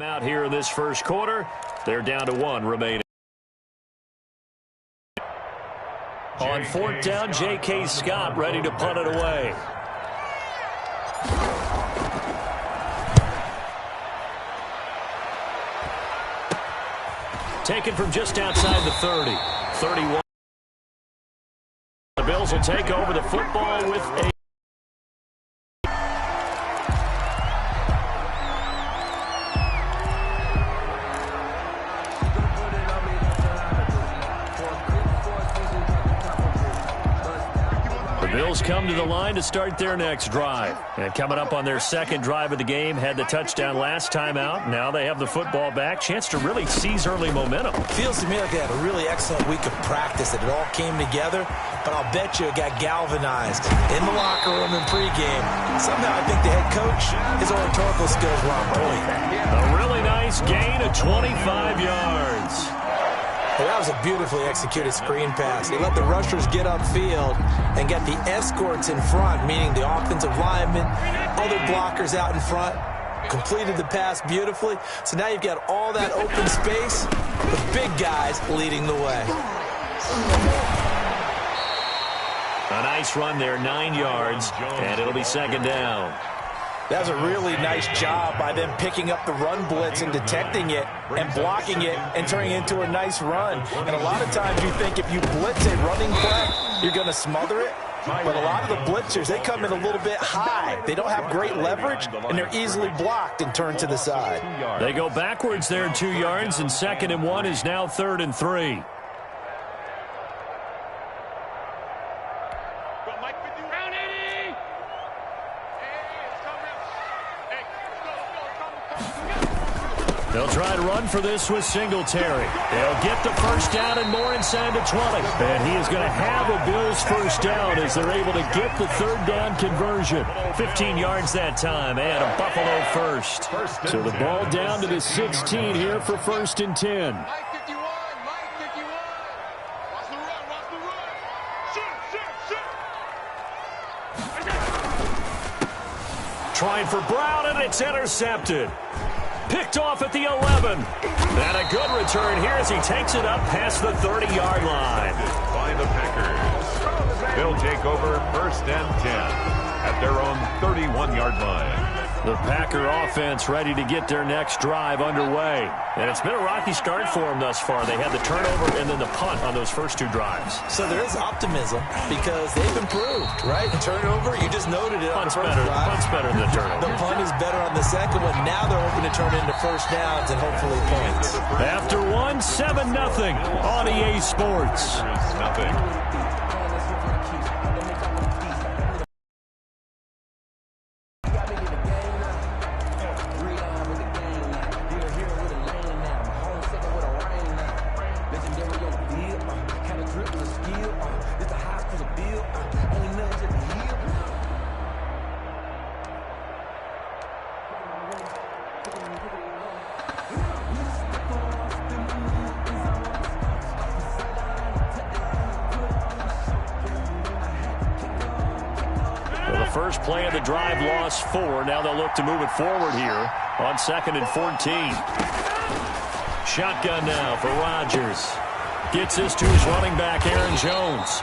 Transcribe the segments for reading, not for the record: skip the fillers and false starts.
Out here in this first quarter, they're down to 1 remaining. On 4th down, J.K. Scott ready to punt it away. Taken from just outside the 30. 31. The Bills will take over the football with a Bills come to the line to start their next drive. And coming up on their second drive of the game, had the touchdown last time out. Now they have the football back. Chance to really seize early momentum. Feels to me like they had a really excellent week of practice, that it all came together. But I'll bet you it got galvanized in the locker room in pregame. Somehow I think the head coach, his oratorical skills were on point. A really nice gain of 25 yards. Well, that was a beautifully executed screen pass. He let the rushers get upfield and get the escorts in front, meaning the offensive linemen, other blockers out in front. Completed the pass beautifully. So now you've got all that open space, the big guys leading the way. A nice run there, 9 yards, and it'll be second down. That was a really nice job by them picking up the run blitz and detecting it and blocking it and turning it into a nice run. And a lot of times you think if you blitz a running play, you're going to smother it. But a lot of the blitzers, they come in a little bit high. They don't have great leverage, and they're easily blocked and turned to the side. They go backwards there 2 yards, and 2nd and 1 is now 3rd and 3. They'll try to run for this with Singletary. They'll get the first down and more inside the 20. And he is going to have a Bills first down as they're able to get the 3rd down conversion. 15 yards that time and a Buffalo first. So the ball down to the 16 here for 1st and 10. Trying for Brown, and it's intercepted. Picked off at the 11. And a good return here as he takes it up past the 30-yard line. By the Packers. They'll take over 1st and 10 at their own 31-yard line. The Packer offense ready to get their next drive underway. And it's been a rocky start for them thus far. They had the turnover and then the punt on those first 2 drives. So there is optimism because they've improved, right? The turnover, you just noted it. Punt's better than the turnover. The punt is better on the second one. Now they're hoping to turn it into first downs and hopefully points. After 1, 7-0 on EA Sports. Nothing. First play of the drive, lost 4. Now they'll look to move it forward here on 2nd and 14. Shotgun now for Rodgers. Gets this to his running back, Aaron Jones.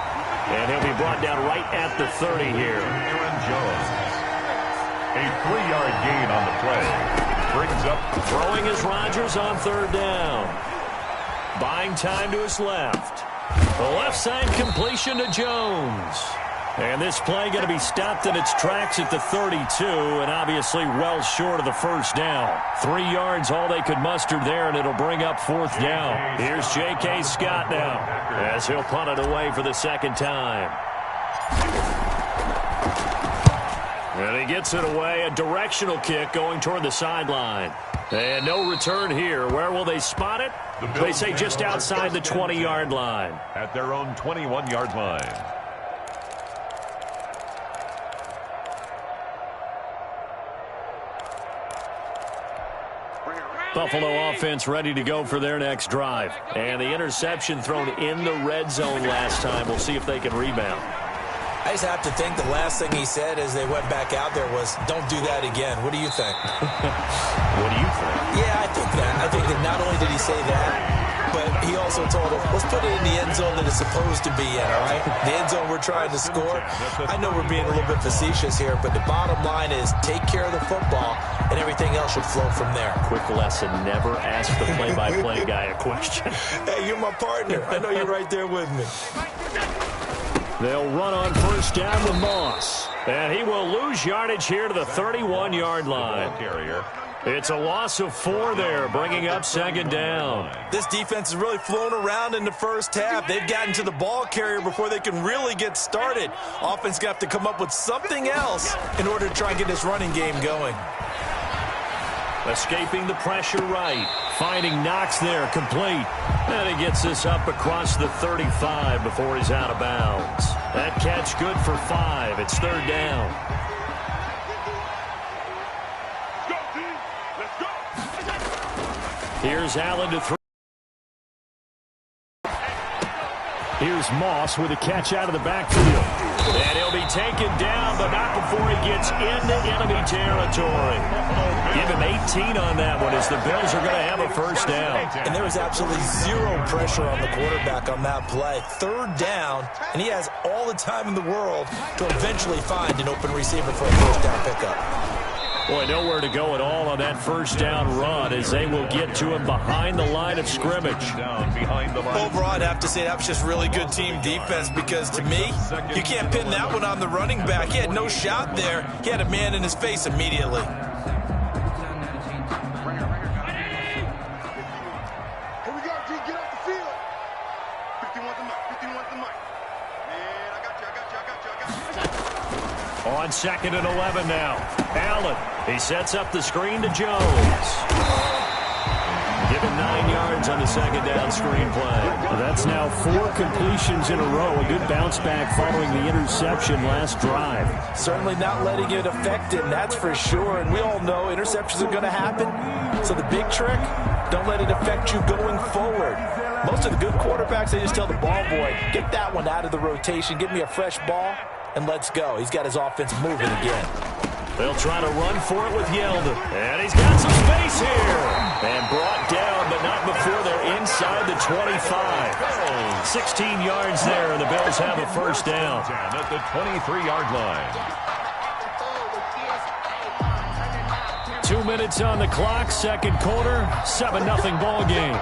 And he'll be brought down right at the 30 here. Aaron Jones. A 3-yard gain on the play. Brings up. Throwing is Rodgers on 3rd down. Buying time to his left. The left side completion to Jones. And this play going to be stopped in its tracks at the 32, and obviously well short of the first down. 3 yards, all they could muster there, and it'll bring up 4th down. Here's J.K. Scott now, as he'll punt it away for the 2nd time. And he gets it away, a directional kick going toward the sideline. And no return here. Where will they spot it? They say just outside the 20-yard line. At their own 21-yard line. Buffalo offense ready to go for their next drive. And the interception thrown in the red zone last time. We'll see if they can rebound. I just have to think the last thing he said as they went back out there was, don't do that again. What do you think? What do you think? Yeah, I think that. I think that not only did he say that, but he also told him, let's put it in the end zone that it's supposed to be in, all right? The end zone we're trying to score. I know we're being a little bit facetious here, but the bottom line is take care of the football, and everything else should flow from there. Quick lesson, never ask the play-by-play guy a question. Hey, you're my partner. I know you're right there with me. They'll run on first down with Moss. And he will lose yardage here to the 31-yard line. It's a loss of 4 there, bringing up second down. This defense is really flown around in the first half. They've gotten to the ball carrier before they can really get started. Offense got to come up with something else in order to try and get this running game going. Escaping the pressure right. Finding Knox there, complete. And he gets this up across the 35 before he's out of bounds. That catch good for 5. It's third down. Here's Allen to throw. Here's Moss with a catch out of the backfield. And he'll be taken down, but not before he gets into enemy territory. Give him 18 on that one as the Bills are going to have a first down. And there was absolutely zero pressure on the quarterback on that play. Third down, and he has all the time in the world to eventually find an open receiver for a first down pickup. Boy, nowhere to go at all on that first down run as they will get to him behind the line of scrimmage. Overall, I'd have to say that was just really good team defense because, to me, you can't pin that one on the running back. He had no shot there. He had a man in his face immediately. On second and 11 now. Allen, he sets up the screen to Jones. Given 9 yards on the second down screen play. That's now 4 completions in a row. A good bounce back following the interception last drive. Certainly not letting it affect him, that's for sure. And we all know interceptions are going to happen. So the big trick, don't let it affect you going forward. Most of the good quarterbacks, they just tell the ball boy, get that one out of the rotation, give me a fresh ball, and let's go. He's got his offense moving again. They'll try to run for it with Yeldon. And he's got some space here. And brought down, but not before they're inside the 25. 16 yards there, and the Bills have a first down. At the 23-yard line. 2 minutes on the clock, second quarter, 7-0 ball game.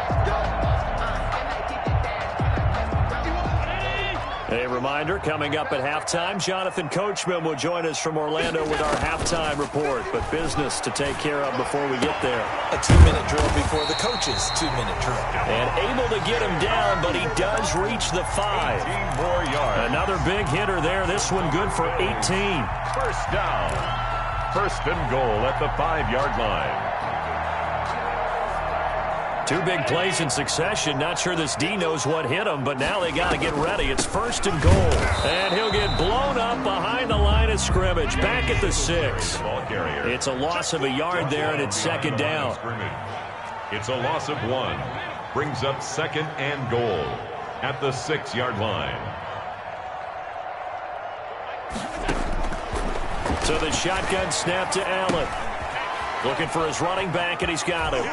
A reminder, coming up at halftime, Jonathan Coachman will join us from Orlando with our halftime report. But business to take care of before we get there. A 2-minute drill before the coach's 2-minute drill. And able to get him down, but he does reach the 5. 18 more yards. Another big hitter there. This one good for 18. First down. First and goal at the 5-yard line. 2 big plays in succession. Not sure this D knows what hit him, but now they got to get ready. It's first and goal. And he'll get blown up behind the line of scrimmage. Back at the 6. It's a loss of a yard there, and it's second down. It's a loss of 1. Brings up second and goal at the 6-yard line. So the shotgun snap to Allen. Looking for his running back, and he's got him.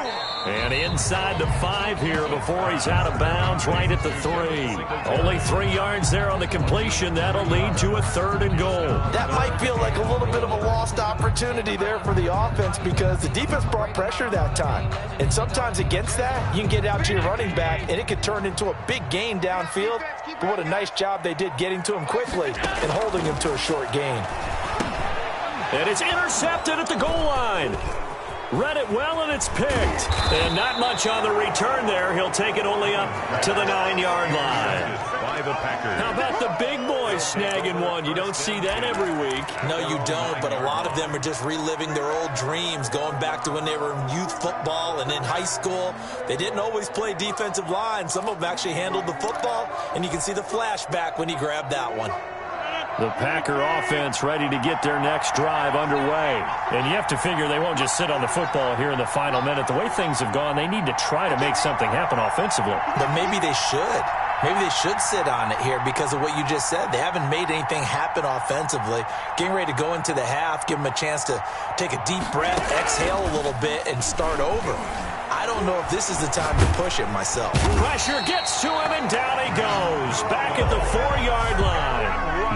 And inside the 5 here before he's out of bounds, right at the 3. Only 3 yards there on the completion. That'll lead to a third and goal. That might feel like a little bit of a lost opportunity there for the offense because the defense brought pressure that time. And sometimes against that, you can get out to your running back, and it could turn into a big gain downfield. But what a nice job they did getting to him quickly and holding him to a short gain. And it's intercepted at the goal line. Read it well, and it's picked. And not much on the return there. He'll take it only up to the 9-yard line. By the Packers. How about the big boys snagging one? You don't see that every week. No, you don't, but a lot of them are just reliving their old dreams, going back to when they were in youth football and in high school. They didn't always play defensive line. Some of them actually handled the football, and you can see the flashback when he grabbed that one. The Packer offense ready to get their next drive underway. And you have to figure they won't just sit on the football here in the final minute. The way things have gone, they need to try to make something happen offensively. But maybe they should. Maybe they should sit on it here because of what you just said. They haven't made anything happen offensively. Getting ready to go into the half, give them a chance to take a deep breath, exhale a little bit, and start over. I don't know if this is the time to push it myself. Pressure gets to him, and down he goes. Back at the 4-yard line.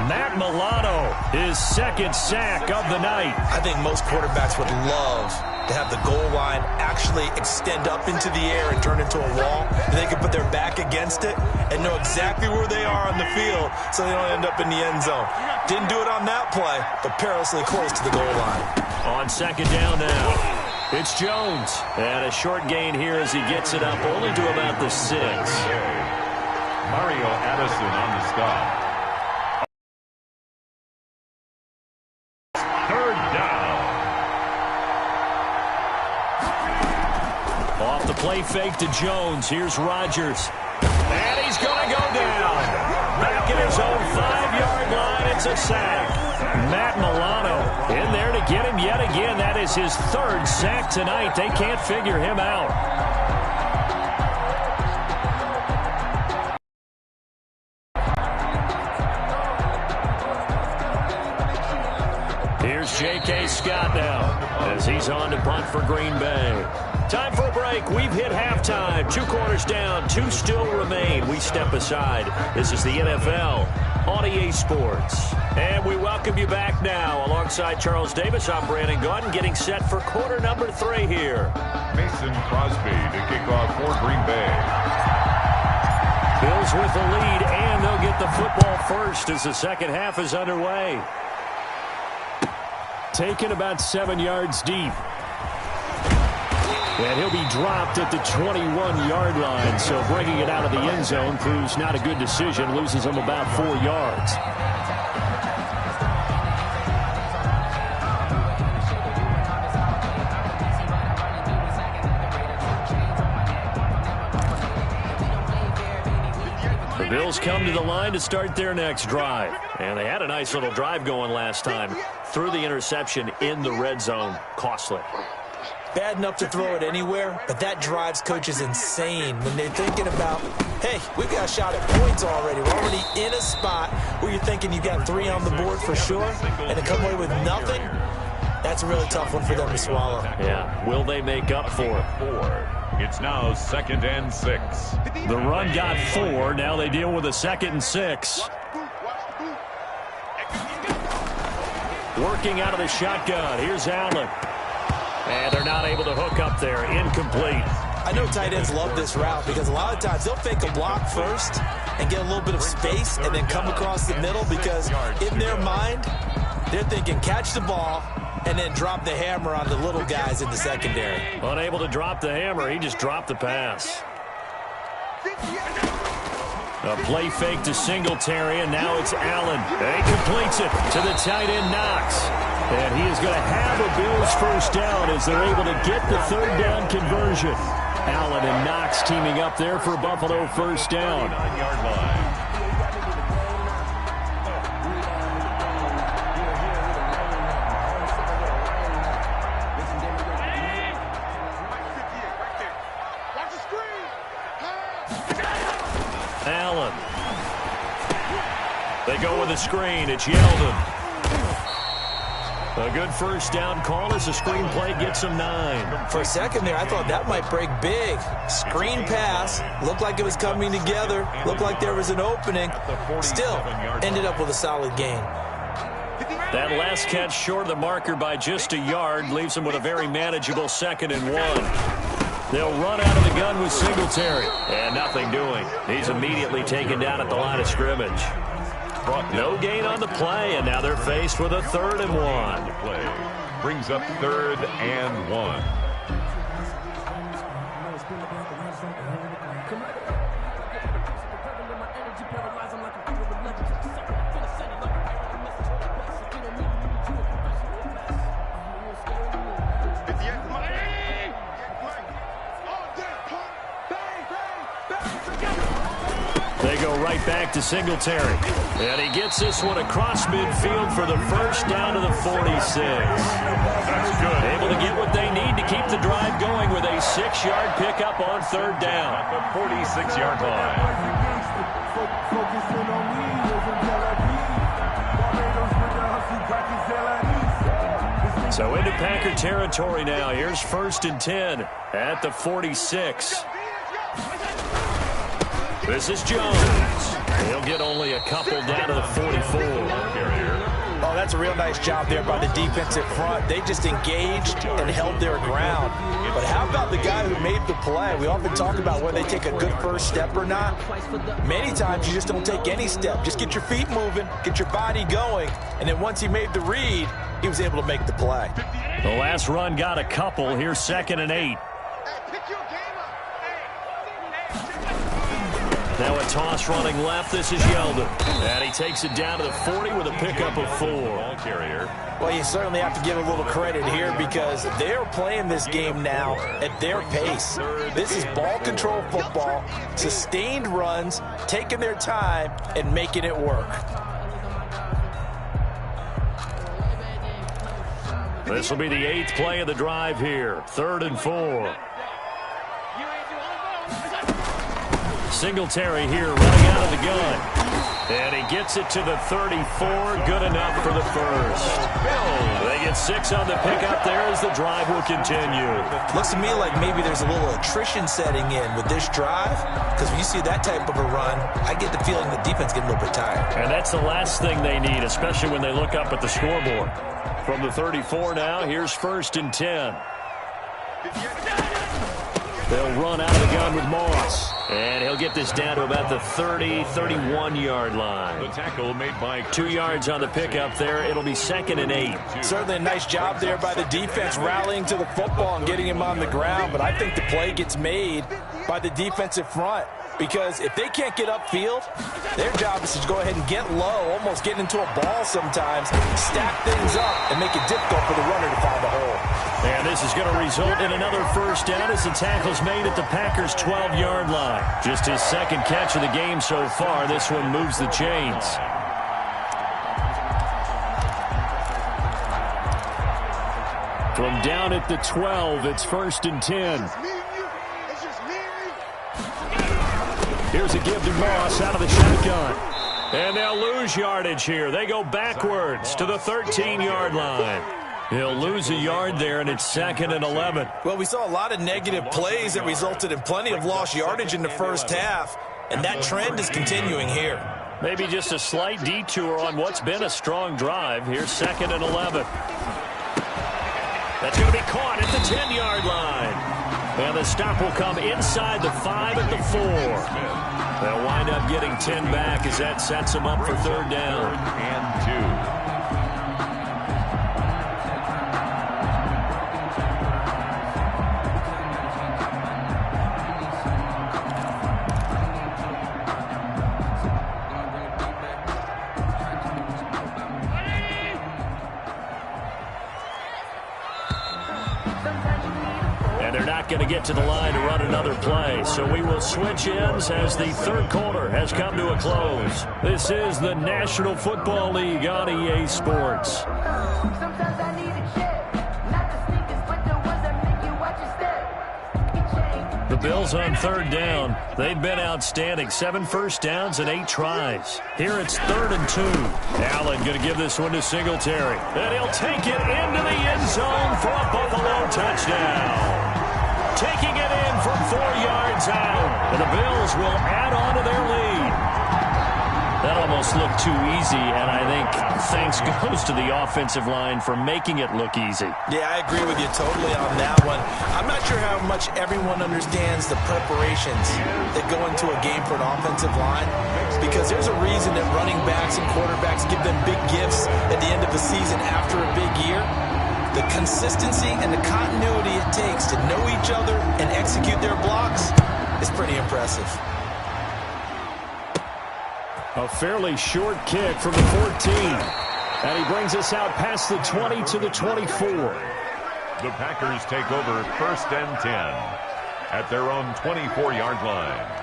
Matt Milano, his second sack of the night. I think most quarterbacks would love to have the goal line actually extend up into the air and turn into a wall. And they can put their back against it and know exactly where they are on the field so they don't end up in the end zone. Didn't do it on that play, but perilously close to the goal line. On second down now, it's Jones. And a short gain here as he gets it up only to about the 6. Mario Addison on the stop. Third down. Off the play fake to Jones. Here's Rodgers. And he's going to go down. Back at his own 5-yard line, it's a sack. Matt Milano in there to get him yet again. That is his 3rd sack tonight. They can't figure him out. Here's J.K. Scott now as he's on to punt for Green Bay. Time for a break. We've hit halftime. 2 quarters down. 2 still remain. We step aside. This is the NFL on EA Sports. And we welcome you back now. Alongside Charles Davis, I'm Brandon Gaudin, getting set for quarter number 3 here. Mason Crosby to kick off for Green Bay. Bills with the lead, and they'll get the football first as the second half is underway. Taken about 7 yards deep. And he'll be dropped at the 21-yard line, so bringing it out of the end zone proves not a good decision. Loses him about 4 yards. The Bills come to the line to start their next drive. And they had a nice little drive going last time. Threw the interception in the red zone. Costly. Bad enough to throw it anywhere, but that drives coaches insane when they're thinking about, hey, we've got a shot at points already. We're already in a spot where you're thinking you got 3 on the board for sure, and to come away with nothing, that's a really tough one for them to swallow. Yeah, will they make up for it? It's now 2nd and 6. The run got 4. Now they deal with a 2nd and 6. Working out of the shotgun. Here's Allen. And they're not able to hook up there. Incomplete. I know tight ends love this route because a lot of times they'll fake a block first and get a little bit of space and then come across the middle because in their mind, they're thinking catch the ball and then drop the hammer on the little guys in the secondary. Unable to drop the hammer. He just dropped the pass. A play fake to Singletary, and now it's Allen. And he completes it to the tight end, Knox. And he is going to have a Bills first down as they're able to get the 3rd down conversion. Allen and Knox teaming up there for Buffalo first down. 9-yard line. Allen. They go with a screen. It's Yeldon. A good first down call as the screen play gets him 9. For a second there, I thought that might break big. Screen pass. Looked like it was coming together. Looked like there was an opening. Still, ended up with a solid gain. That last catch short of the marker by just a yard leaves him with a very manageable 2nd and 1. They'll run out of the gun with Singletary. And nothing doing. He's immediately taken down at the line of scrimmage. No gain on the play, and now they're faced with a 3rd and 1. Play brings up 3rd and 1. They go right back to Singletary. And he gets this one across midfield for the first down to the 46. That's good. Able to get what they need to keep the drive going with a 6-yard pickup on 3rd down. At the 46-yard line. So into Packer territory now. Here's 1st and 10 at the 46. This is Jones. He'll get only a couple down to the 44. Oh, that's a real nice job there by the defensive front. They just engaged and held their ground. But how about the guy who made the play? We often talk about whether they take a good first step or not. Many times you just don't take any step. Just get your feet moving, get your body going, and then once he made the read, he was able to make the play. The last run got a couple. Here's 2nd and 8. Now a toss running left. This is Yeldon. And he takes it down to the 40 with a pickup of 4. Well, you certainly have to give a little credit here because they're playing this game now at their pace. This is ball control football, sustained runs, taking their time, and making it work. This will be the 8th play of the drive here. 3rd and 4. Singletary here running out of the gun. And he gets it to the 34. Good enough for the first. They get 6 on the pickup there as the drive will continue. Looks to me like maybe there's a little attrition setting in with this drive. Because when you see that type of a run, I get the feeling the defense getting a little bit tired. And that's the last thing they need, especially when they look up at the scoreboard. From the 34 now, here's 1st and 10. They'll run out of the gun with Moss. And he'll get this down to about the 30, 31-yard line. The tackle made by 2 yards on the pickup there. It'll be 2nd and 8. Certainly a nice job there by the defense rallying to the football and getting him on the ground. But I think the play gets made by the defensive front. Because if they can't get upfield, their job is to go ahead and get low, almost get into a ball sometimes, stack things up, and make it difficult for the runner to find a hole. And this is going to result in another first down as the tackle's made at the Packers' 12-yard line. Just his 2nd catch of the game so far. This one moves the chains. From down at the 12, it's 1st and 10. Here's a give to Moss out of the shotgun. And they'll lose yardage here. They go backwards to the 13-yard line. He'll lose a yard there, and it's 2nd and 11. Well, we saw a lot of negative plays that resulted in plenty of lost yardage in the first half, and that trend is continuing here. Maybe just a slight detour on what's been a strong drive. Here's 2nd and 11. That's going to be caught at the 10-yard line. And the stop will come inside the 5 at the 4. They'll wind up getting 10 back as that sets them up for 3rd down. 3rd and 2. Going to get to the line to run another play. So we will switch ends as the 3rd quarter has come to a close. This is the National Football League on EA Sports. The Bills on 3rd down. They've been outstanding. 7 first downs and 8 tries. Here it's 3rd and 2. Allen going to give this one to Singletary. And he'll take it into the end zone for a Buffalo touchdown. Taking it in from 4 yards out. And the Bills will add on to their lead. That almost looked too easy, and I think thanks goes to the offensive line for making it look easy. Yeah, I agree with you totally on that one. I'm not sure how much everyone understands the preparations that go into a game for an offensive line, because there's a reason that running backs and quarterbacks give them big gifts at the end of the season after a big year. The consistency and the continuity it takes to know each other and execute their blocks is pretty impressive. A fairly short kick from the 14. And he brings us out past the 20 to the 24. The Packers take over 1st and 10 at their own 24-yard line.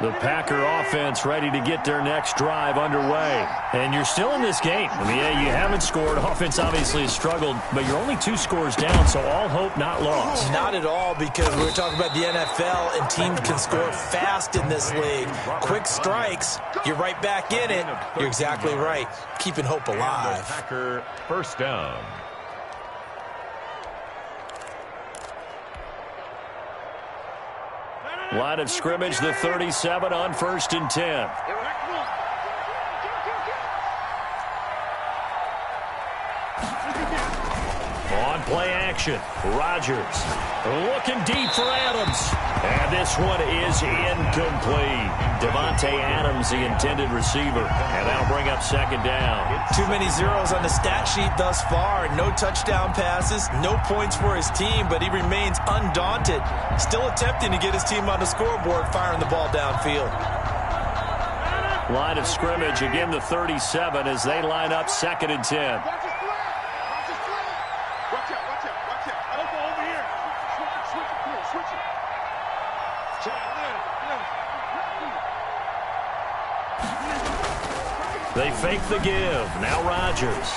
The Packer offense ready to get their next drive underway. And you're still in this game. I mean, yeah, you haven't scored. Offense obviously has struggled, but you're only 2 scores down, so all hope not lost. Not at all, because we're talking about the NFL, and teams can score fast in this league. Quick strikes, you're right back in it. You're exactly right. Keeping hope alive. Packer first down. Line of scrimmage, the 37 on 1st and 10. On play action, Rodgers looking deep for Adams. And this one is incomplete. Devontae Adams, the intended receiver. And that'll bring up 2nd down. Too many zeros on the stat sheet thus far. No touchdown passes, no points for his team, but he remains undaunted. Still attempting to get his team on the scoreboard, firing the ball downfield. Line of scrimmage, again the 37 as they line up 2nd and 10. They fake the give. Now Rodgers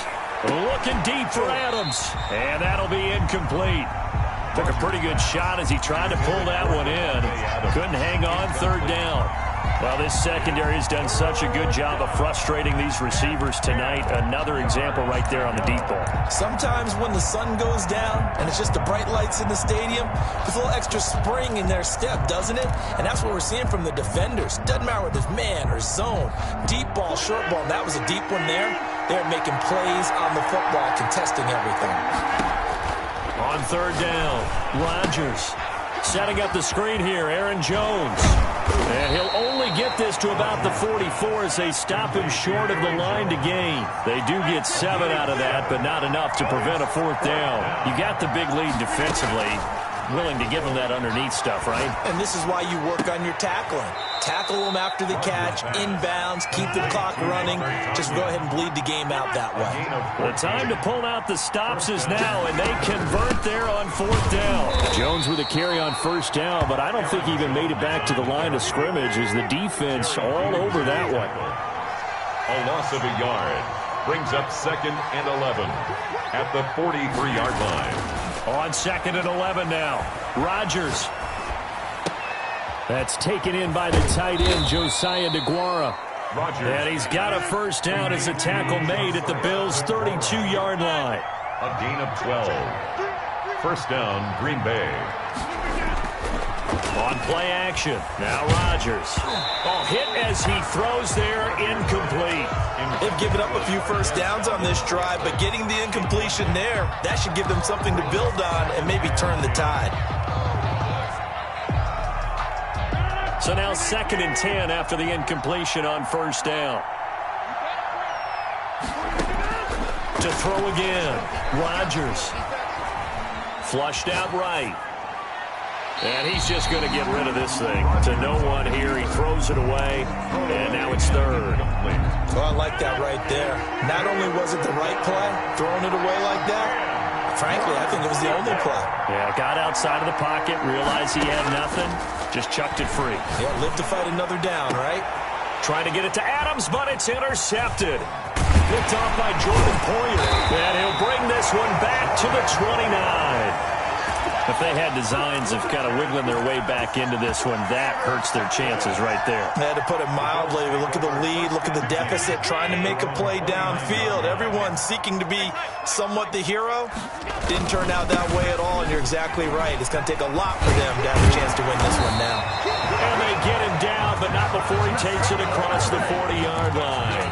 looking deep for Adams. And that'll be incomplete. Took a pretty good shot as he tried to pull that one in. Couldn't hang on, 3rd down. Well, this secondary has done such a good job of frustrating these receivers tonight. Another example right there on the deep ball. Sometimes when the sun goes down and it's just the bright lights in the stadium, there's a little extra spring in their step, doesn't it? And that's what we're seeing from the defenders. Doesn't matter whether it's man or zone. Deep ball, short ball. That was a deep one there. They're making plays on the football, contesting everything. On 3rd down, Rodgers setting up the screen here, Aaron Jones. And he'll only get this to about the 44 as they stop him short of the line to gain. They do get 7 out of that, but not enough to prevent a 4th down. You got the big lead defensively. Willing to give them that underneath stuff, right? And this is why you work on your tackling. Tackle them after the catch, inbounds, keep the clock running. Just go ahead and bleed the game out that way. The time to pull out the stops is now, and they convert there on 4th down. Jones with a carry on 1st down, but I don't think he even made it back to the line of scrimmage as the defense all over that one. A loss of a yard brings up 2nd and 11 at the 43-yard line. On 2nd and 11 now. Rodgers. That's taken in by the tight end, Josiah DeGuara. Rodgers. And he's got a 1st down as a tackle made at the Bills' 32-yard line. A gain of 12. 1st down, Green Bay. On play action. Now Rodgers. Oh, hit as he throws there, incomplete. They've given up a few 1st downs on this drive, but getting the incompletion there, that should give them something to build on and maybe turn the tide. So now 2nd and 10 after the incompletion on 1st down. To throw again. Rodgers. Flushed out right. And he's just going to get rid of this thing. To no one here. He throws it away. And now it's 3rd. Well, I like that right there. Not only was it the right play, throwing it away like that, frankly, I think it was the only play. Yeah, got outside of the pocket, realized he had nothing, just chucked it free. Yeah, live to fight another down, right? Trying to get it to Adams, but it's intercepted. Picked off by Jordan Poyer. And he'll bring this one back to the 29. If they had designs of kind of wiggling their way back into this one, that hurts their chances right there. They had to put it mildly. Look at the lead, look at the deficit, trying to make a play downfield. Everyone seeking to be somewhat the hero. Didn't turn out that way at all, and you're exactly right. It's going to take a lot for them to have a chance to win this one now. And they get him down, but not before he takes it across the 40-yard line.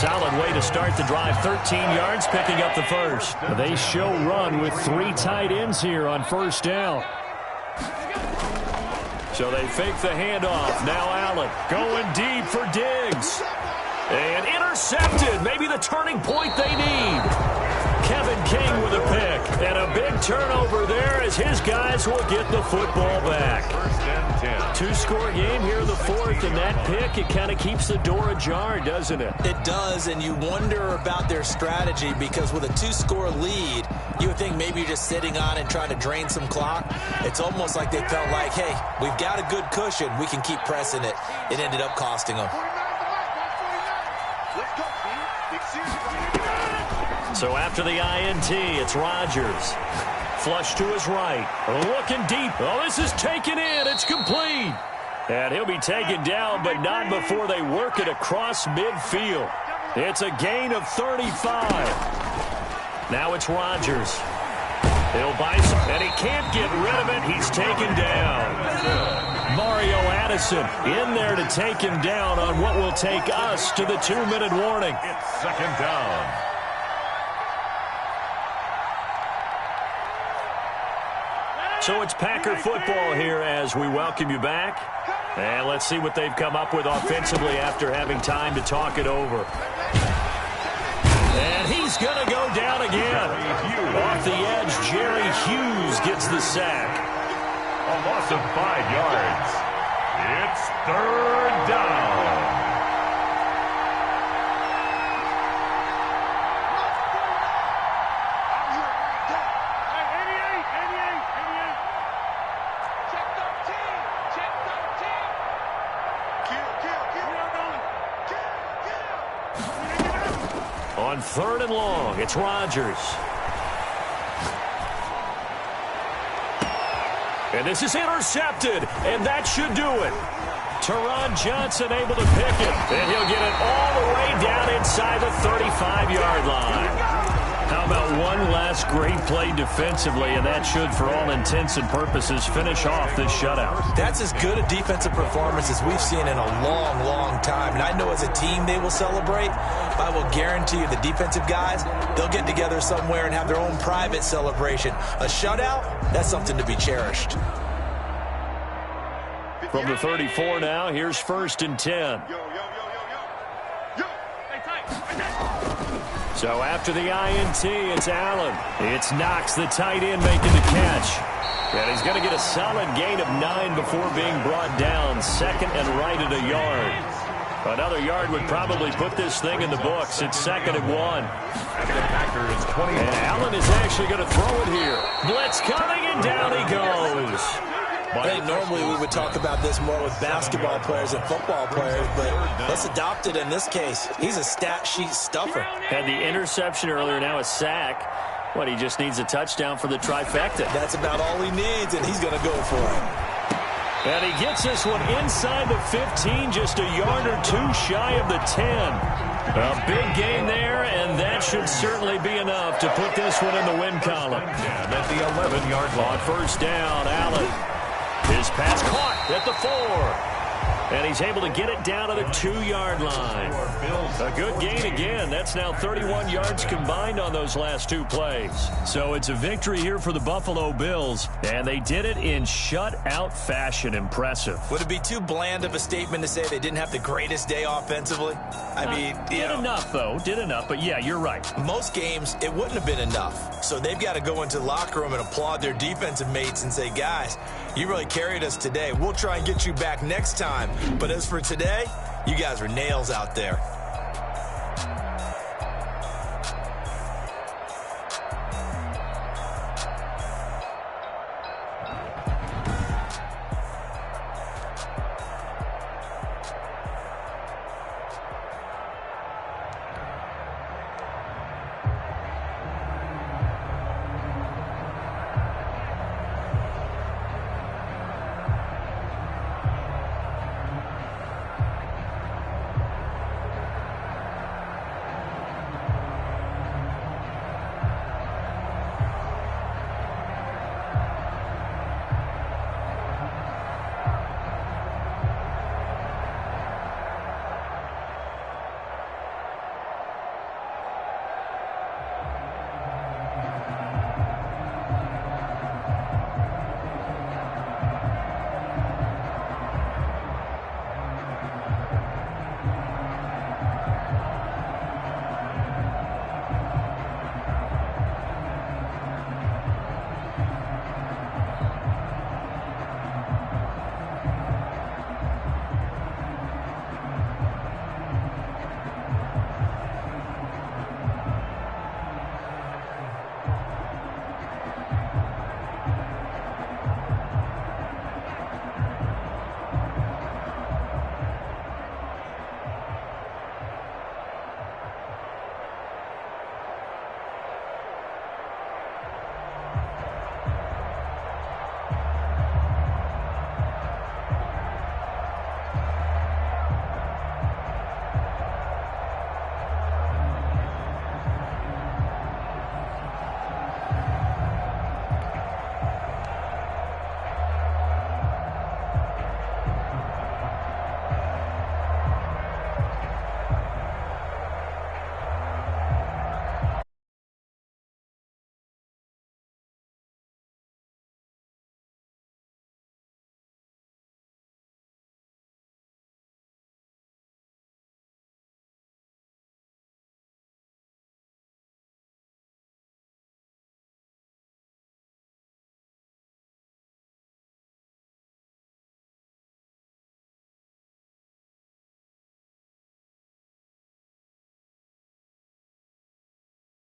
Solid way to start the drive. 13 yards, picking up the 1st. They show run with 3 tight ends here on 1st down. So they fake the handoff. Now Allen going deep for Diggs. And intercepted. Maybe the turning point they need. Kevin King with a pick. And a big turnover there as his guys will get the football back. First and 10. Two-score game here in the fourth, and that pick, it kind of keeps the door ajar, doesn't it? It does, and you wonder about their strategy because with a two-score lead, you would think maybe you're just sitting on and trying to drain some clock. It's almost like they felt like, hey, we've got a good cushion. We can keep pressing it. It ended up costing them. So after the INT, it's Rodgers. Flush to his right. Looking deep. Oh, this is taken in. It's complete. And he'll be taken down, but not before they work it across midfield. It's a gain of 35. Now it's Rodgers. He'll buy some, and he can't get rid of it. He's taken down. Mario Addison in there to take him down on what will take us to the 2-minute warning. It's second down. So it's Packer football here as we welcome you back. And let's see what they've come up with offensively after having time to talk it over. And he's going to go down again. Off the edge, Jerry Hughes gets the sack. A loss of 5 yards. It's third down. On third and long, it's Rodgers. And this is intercepted, and that should do it. Teron Johnson able to pick it, and he'll get it all the way down inside the 35-yard line. How about one last great play defensively, and that should, for all intents and purposes, finish off this shutout. That's as good a defensive performance as we've seen in a long, long time. And I know as a team they will celebrate. I will guarantee you the defensive guys, they'll get together somewhere and have their own private celebration. A shutout, that's something to be cherished. From the 34 now, here's first and 10. So after the INT, it's Allen. It's Knox, the tight end, making the catch. And he's going to get a solid gain of 9 before being brought down. Second and right at a yard. Another yard would probably put this thing in the books. It's second and 1. And Allen is actually going to throw it here. Blitz coming, and down he goes. Hey, normally we would talk about this more with basketball players and football players, but let's adopt it in this case. He's a stat sheet stuffer. Had the interception earlier, now a sack. What, he just needs a touchdown for the trifecta. That's about all he needs, and he's going to go for it. And he gets this one inside the 15, just a yard or two shy of the 10. A big gain there, and that should certainly be enough to put this one in the win column. And at the 11-yard line. On first down, Allen. His pass caught at the 4. And he's able to get it down to the 2-yard line. A good gain again. That's now 31 yards combined on those last 2 plays. So it's a victory here for the Buffalo Bills. And they did it in shutout fashion. Impressive. Would it be too bland of a statement to say they didn't have the greatest day offensively? I mean, did enough, though. Did enough. But, yeah, you're right. Most games, it wouldn't have been enough. So they've got to go into the locker room and applaud their defensive mates and say, guys, you really carried us today. We'll try and get you back next time. But as for today, you guys are nails out there.